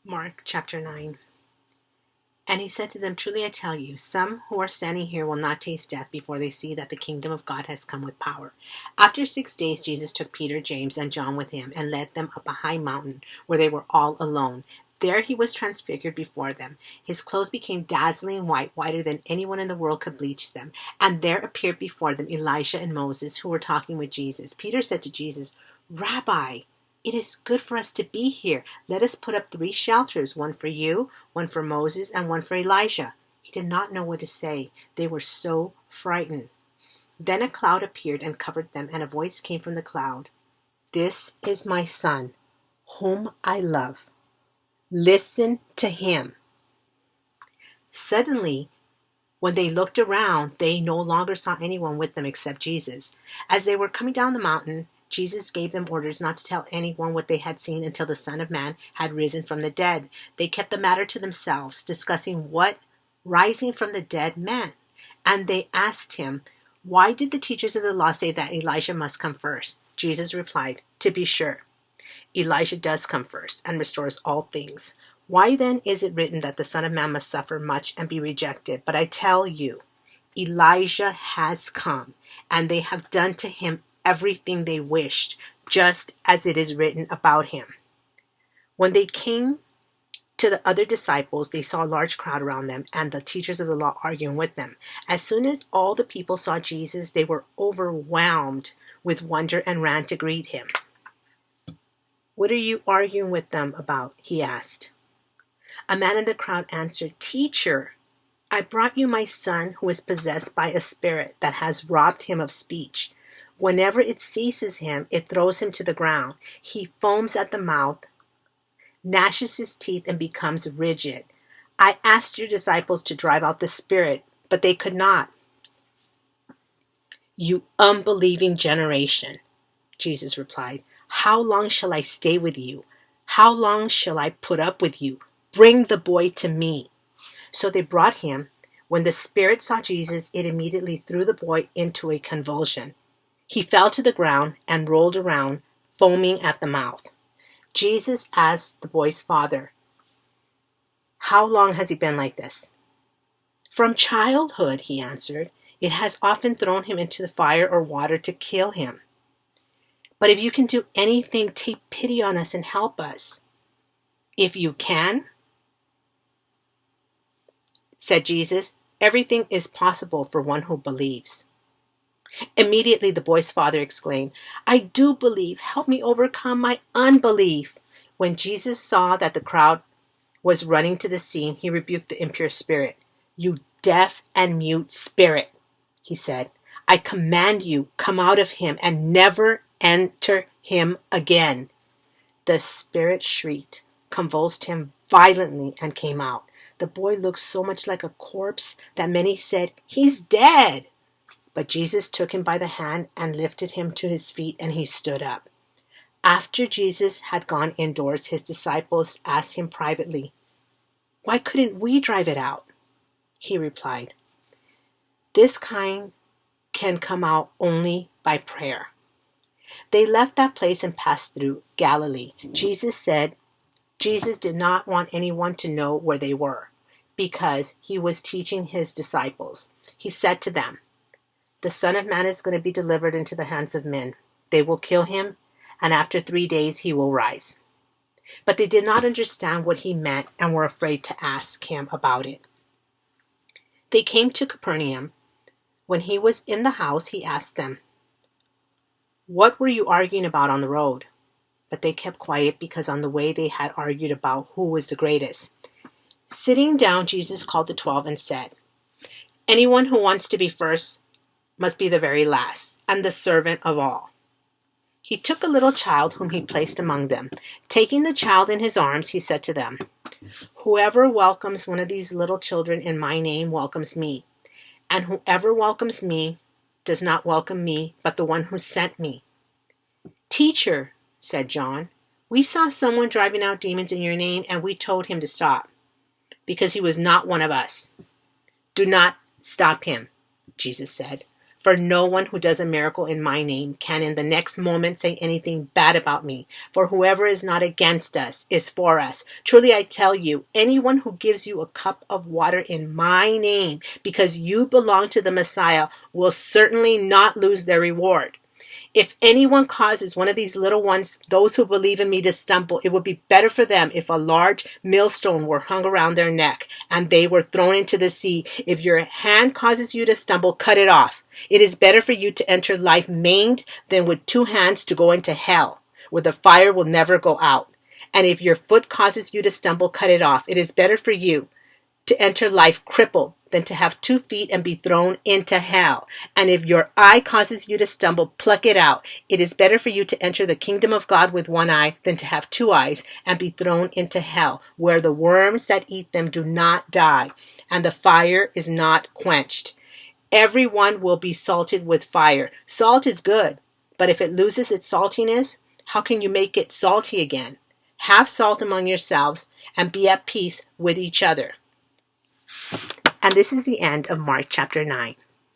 Mark chapter 9. And he said to them, Truly I tell you, some who are standing here will not taste death before they see that the kingdom of God has come with power. After 6 days, Jesus took Peter, James, and John with him and led them up a high mountain where they were all alone. There he was transfigured before them. His clothes became dazzling white, whiter than anyone in the world could bleach them. And there appeared before them Elijah and Moses, who were talking with Jesus. Peter said to Jesus, Rabbi, it is good for us to be here. Let us put up 3 shelters, one for you, one for Moses, and one for Elijah. He did not know what to say. They were so frightened. Then a cloud appeared and covered them, and a voice came from the cloud. This is my son, whom I love. Listen to him. Suddenly, when they looked around, they no longer saw anyone with them except Jesus. As they were coming down the mountain, Jesus gave them orders not to tell anyone what they had seen until the Son of Man had risen from the dead. They kept the matter to themselves, discussing what rising from the dead meant. And they asked him, Why did the teachers of the law say that Elijah must come first? Jesus replied, To be sure, Elijah does come first and restores all things. Why then is it written that the Son of Man must suffer much and be rejected? But I tell you, Elijah has come, and they have done to him everything they wished, just as it is written about him. When they came to the other disciples, they saw a large crowd around them and the teachers of the law arguing with them. As soon as all the people saw Jesus, they were overwhelmed with wonder and ran to greet him. What are you arguing with them about? He asked. A man in the crowd answered, Teacher, I brought you my son who is possessed by a spirit that has robbed him of speech. Whenever it seizes him, it throws him to the ground. He foams at the mouth, gnashes his teeth, and becomes rigid. I asked your disciples to drive out the spirit, but they could not. You unbelieving generation, Jesus replied. How long shall I stay with you? How long shall I put up with you? Bring the boy to me. So they brought him. When the spirit saw Jesus, it immediately threw the boy into a convulsion. He fell to the ground and rolled around, foaming at the mouth. Jesus asked the boy's father, How long has he been like this? From childhood, he answered. It has often thrown him into the fire or water to kill him. But if you can do anything, take pity on us and help us. If you can, said Jesus, everything is possible for one who believes. Immediately the boy's father exclaimed, I do believe. Help me overcome my unbelief. When Jesus saw that the crowd was running to the scene, he rebuked the impure spirit. You deaf and mute spirit, he said, I command you, come out of him and never enter him again. The spirit shrieked, convulsed him violently, and came out. The boy looked so much like a corpse that many said, He's dead. But Jesus took him by the hand and lifted him to his feet, and he stood up. After Jesus had gone indoors, his disciples asked him privately, Why couldn't we drive it out? He replied, This kind can come out only by prayer. They left that place and passed through Galilee. Jesus did not want anyone to know where they were, because he was teaching his disciples. He said to them, The Son of Man is going to be delivered into the hands of men. They will kill him, and after 3 days he will rise. But they did not understand what he meant and were afraid to ask him about it. They came to Capernaum. When he was in the house, he asked them, What were you arguing about on the road? But they kept quiet because on the way they had argued about who was the greatest. Sitting down, Jesus called the 12 and said, Anyone who wants to be first must be the very last, and the servant of all. He took a little child whom he placed among them. Taking the child in his arms, he said to them, Whoever welcomes one of these little children in my name welcomes me, and whoever welcomes me does not welcome me, but the one who sent me. Teacher, said John, we saw someone driving out demons in your name, and we told him to stop, because he was not one of us. Do not stop him, Jesus said. For no one who does a miracle in my name can in the next moment say anything bad about me. For whoever is not against us is for us. Truly I tell you, anyone who gives you a cup of water in my name, because you belong to the Messiah, will certainly not lose their reward. If anyone causes one of these little ones, those who believe in me, to stumble, it would be better for them if a large millstone were hung around their neck and they were thrown into the sea. If your hand causes you to stumble, cut it off. It is better for you to enter life maimed than with two hands to go into hell, where the fire will never go out. And if your foot causes you to stumble, cut it off. It is better for you to enter life crippled than to have 2 feet and be thrown into hell. And if your eye causes you to stumble, pluck it out. It is better for you to enter the kingdom of God with one eye than to have 2 eyes and be thrown into hell, where the worms that eat them do not die, and the fire is not quenched. Everyone will be salted with fire. Salt is good, but if it loses its saltiness, how can you make it salty again? Have salt among yourselves and be at peace with each other. And this is the end of Mark chapter 9.